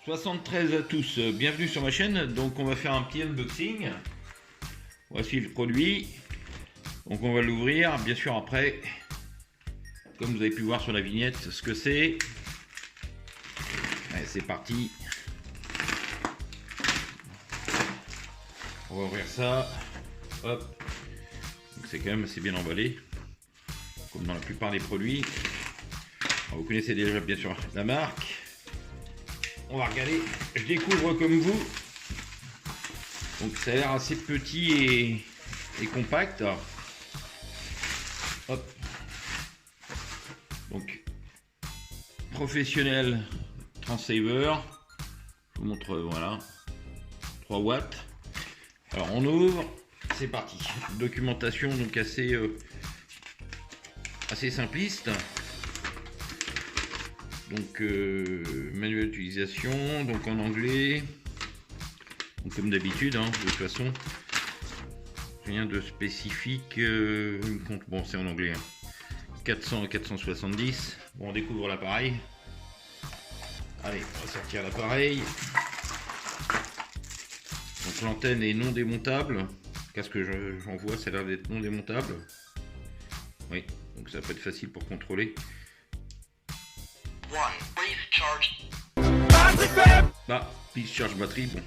73 à tous, bienvenue sur ma chaîne. Donc on va faire un petit unboxing. Voici le produit. Donc on va l'ouvrir, bien sûr après, comme vous avez pu voir sur la vignette, ce que c'est. Allez, c'est parti. On va ouvrir ça. Hop. Donc c'est quand même assez bien emballé, comme dans la plupart des produits. Alors, vous connaissez déjà bien sûr la marque. On va regarder, je découvre comme vous. Donc ça a l'air assez petit et compact. Hop. Donc professionnel Transaver. Je vous montre, voilà, 3 watts. Alors on ouvre, c'est parti. Documentation donc assez simpliste. Donc manuel d'utilisation, donc en anglais, donc comme d'habitude, hein, de toute façon, rien de spécifique. Bon, c'est en anglais, hein. 400 à 470. Bon, on découvre l'appareil. Allez, on va sortir l'appareil. Donc l'antenne est non démontable. Qu'est-ce que j'en vois, ça a l'air d'être non démontable. Oui, donc ça peut être facile pour contrôler. Bah, please charge batterie, bon,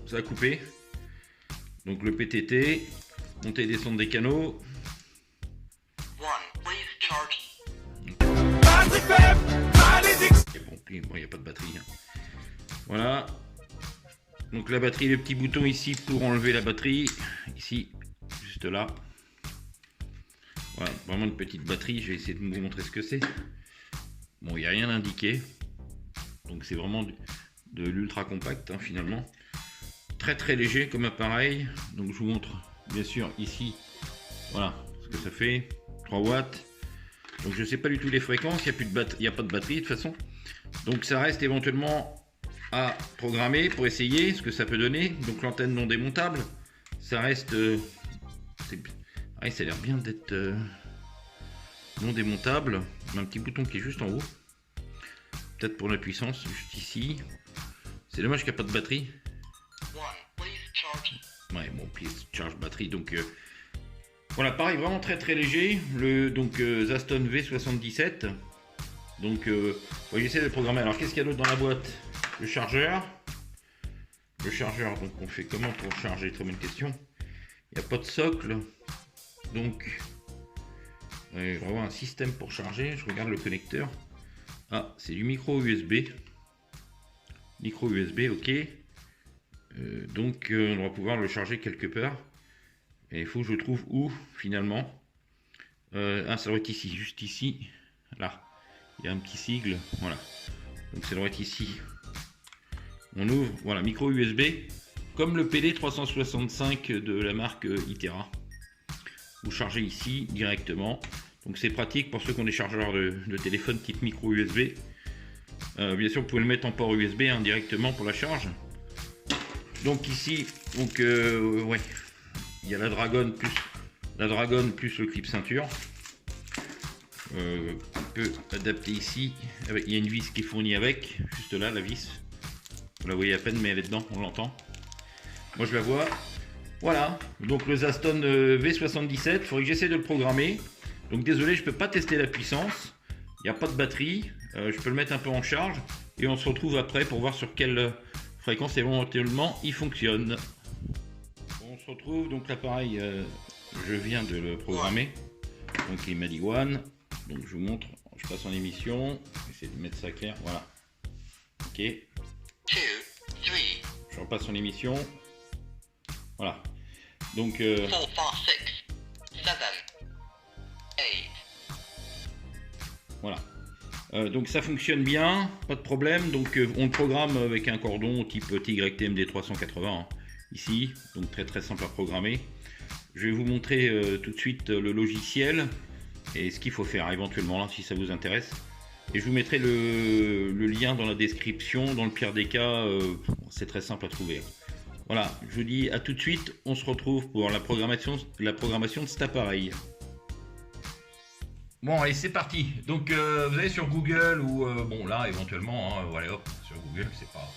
ça a coupé. Donc le PTT, monter et descendre des canaux. Bon, il n'y a pas de batterie, hein. Voilà. Donc la batterie, le petit bouton ici pour enlever la batterie, ici, juste là. Voilà, vraiment une petite batterie, je vais essayer de vous montrer ce que c'est. Bon, il n'y a rien indiqué, donc c'est vraiment de l'ultra compact, hein, finalement. Très très léger comme appareil. Donc je vous montre bien sûr ici, voilà ce que ça fait, 3 watts. Donc je sais pas du tout les fréquences, il n'y a pas de batterie de toute façon. Donc ça reste éventuellement à programmer pour essayer ce que ça peut donner. Donc l'antenne non démontable, ça reste... Ah, ça a l'air bien d'être non démontable. Un petit bouton qui est juste en haut. Peut-être pour la puissance, juste ici. C'est dommage qu'il n'y a pas de batterie. Ouais, bon, please charge batterie. Donc voilà, pareil, vraiment très très léger. Donc Zaston V77. Donc j'essaie de le programmer. Alors qu'est-ce qu'il y a d'autre dans la boîte? Le chargeur. Le chargeur, donc on fait comment pour charger? Très bonne question. Il n'y a pas de socle. Donc vraiment un système pour charger. Je regarde le connecteur. Ah, c'est du micro USB. Micro USB, ok. Donc on va pouvoir le charger quelque part. Et il faut que je trouve où finalement. Ah, ça doit être ici, juste ici. Là, il y a un petit sigle. Voilà. Donc ça doit être ici. On ouvre, voilà, micro USB. Comme le PD365 de la marque Itera. Vous chargez ici directement. Donc c'est pratique pour ceux qui ont des chargeurs de téléphone type micro USB. Bien sûr vous pouvez le mettre en port USB, hein, directement pour la charge. Donc ici, donc ouais, il y a la Dragon plus le clip ceinture. On peut adapter ici. Il y a une vis qui est fournie avec, juste là, la vis. Vous la voyez à peine mais elle est dedans, on l'entend. Moi je la vois. Voilà, donc le Zaston V77, il faudrait que j'essaie de le programmer. Donc désolé, je peux pas tester la puissance. Il n'y a pas de batterie. Je peux le mettre un peu en charge. Et on se retrouve après pour voir sur quelle fréquence éventuellement il fonctionne. On se retrouve, donc l'appareil, je viens de le programmer. Donc il m'a dit one. Donc je vous montre, je passe en émission. J'essaie de mettre ça clair, voilà. Ok. Je repasse en émission. Voilà. Donc 4, 5, 6, 7, 8. Voilà. Donc ça fonctionne bien, pas de problème. Donc on le programme avec un cordon type TYTMD 380, hein, ici. Donc très très simple à programmer. Je vais vous montrer tout de suite le logiciel et ce qu'il faut faire éventuellement là, si ça vous intéresse. Et je vous mettrai le lien dans la description. Dans le pire des cas, c'est très simple à trouver. Voilà, je vous dis à tout de suite, on se retrouve pour la programmation de cet appareil. Bon, allez, c'est parti. Donc, vous allez sur Google ou, bon, là, éventuellement, hein, voilà, hop, sur Google, c'est pas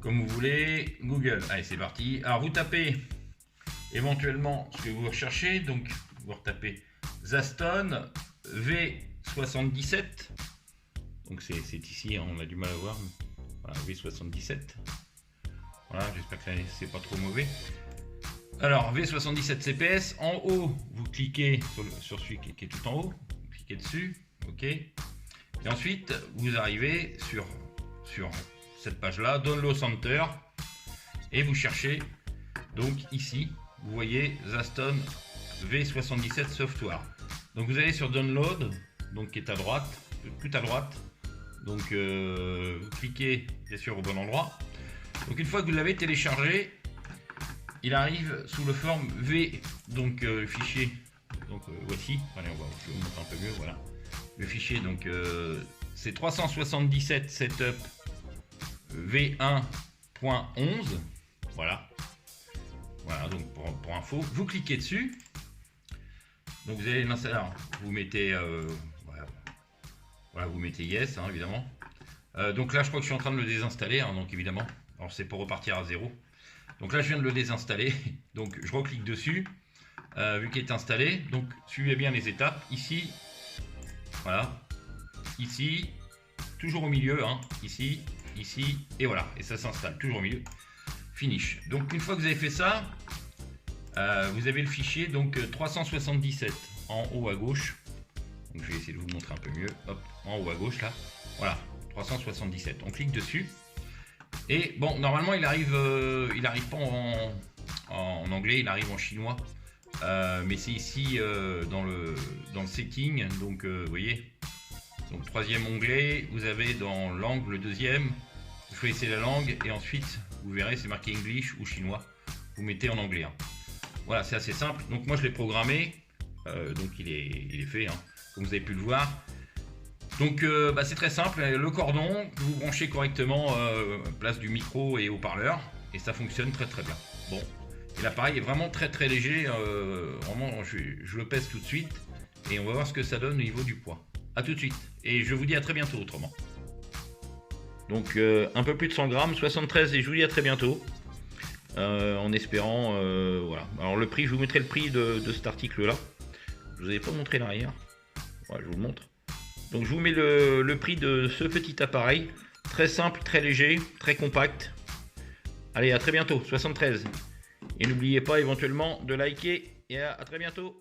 comme vous voulez. Google, allez, c'est parti. Alors, vous tapez éventuellement ce que vous recherchez. Donc, vous retapez Zaston V77. Donc, c'est ici, hein, on a du mal à voir. Voilà, V77. Voilà, j'espère que c'est pas trop mauvais. Alors, V77 CPS, en haut, vous cliquez sur celui qui est tout en haut, vous cliquez dessus, ok. Et ensuite, vous arrivez sur cette page-là, Download Center, et vous cherchez, donc ici, vous voyez Zaston V77 Software. Donc vous allez sur Download, donc qui est à droite, tout à droite, donc vous cliquez bien sûr au bon endroit. Donc une fois que vous l'avez téléchargé, il arrive sous le forme V, donc le fichier, donc voici, allez on va vous montrer un peu mieux, voilà. Le fichier, donc c'est 377 setup V1.11, voilà. Voilà, donc pour info, vous cliquez dessus, donc vous allez lancer, alors vous mettez, voilà, vous mettez yes, hein, évidemment. Donc là je crois que je suis en train de le désinstaller, hein, donc évidemment, alors c'est pour repartir à zéro. Donc là je viens de le désinstaller, donc je reclique dessus, vu qu'il est installé, donc suivez bien les étapes, ici, voilà, ici, toujours au milieu, hein, ici, ici, et voilà, et ça s'installe, toujours au milieu, finish. Donc une fois que vous avez fait ça, vous avez le fichier, donc 377 en haut à gauche, donc je vais essayer de vous montrer un peu mieux, hop, en haut à gauche là, voilà, 377, on clique dessus. Et bon, normalement il arrive pas en anglais, il arrive en chinois, mais c'est ici dans le setting, donc vous voyez, donc troisième onglet, vous avez dans langue le deuxième, vous choisissez la langue et ensuite vous verrez c'est marqué English ou chinois, vous mettez en anglais. Hein. Voilà, c'est assez simple, donc moi je l'ai programmé, donc il est fait, hein, comme vous avez pu le voir. Donc c'est très simple, le cordon, vous branchez correctement place du micro et haut-parleur et ça fonctionne très très bien. Bon, et l'appareil est vraiment très très léger, vraiment je le pèse tout de suite et on va voir ce que ça donne au niveau du poids. A tout de suite et je vous dis à très bientôt autrement. Donc un peu plus de 100 grammes, 73 et je vous dis à très bientôt. En espérant, voilà. Alors le prix, je vous mettrai le prix de cet article là. Je vous avais pas montré l'arrière, voilà, je vous le montre. Donc je vous mets le prix de ce petit appareil, très simple, très léger, très compact. Allez, à très bientôt, 73. Et n'oubliez pas éventuellement de liker et à très bientôt.